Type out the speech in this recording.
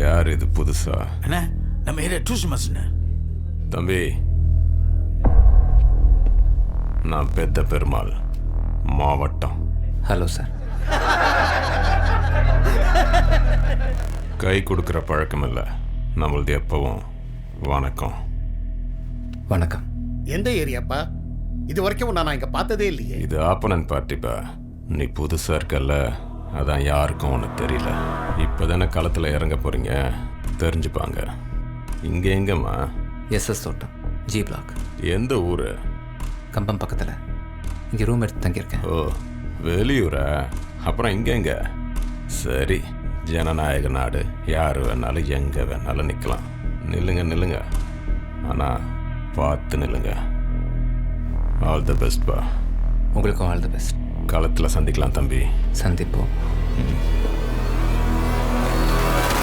யார் இது புதுசா? அண்ணா நம்ம ஏரியா டூரிஸ்ட் மாஸ்டர்ண்ணே. தம்பி, நான் பெத்த பெருமாள், மாவட்டம். Hello sir. கை கொடுக்குற பழக்கம் இல்லை நம்மளது, எப்பவும் வணக்கம். வணக்கம். எந்த ஏரியாப்பா? இது வரைக்கும் நான் இங்கே பார்த்ததே இல்லையே. இது ஆப்பனன் பார்ட்டிப்பா. நீ புதுசாக இருக்கல்ல, அதான் யாருக்கும் ஒன்று தெரியல. இப்போ தானே களத்தில் இறங்க போகிறீங்க, தெரிஞ்சுப்பாங்க. இங்கே எங்கம்மா? எஸ்எஸ் தோட்டம், ஜி பிளாக். எந்த ஊர்? கம்பம் பக்கத்தில். இங்கே ரூம் எடுத்து தங்கியிருக்கேன். ஓ, வெளியூரா? அப்புறம் இங்கே எங்க? சரி, ஜனநாயக நாடு, யார் வேணாலும் எங்கே வேணாலும் நிற்கலாம். நில்லுங்க நில்லுங்க, ஆனால் பார்த்து நில்லுங்க. ஆல் தி பெஸ்ட் பா. உங்களுக்கும் ஆல் தி பெஸ்ட். களத்தில் சந்திக்கலாம் தம்பி. சந்திப்போம்.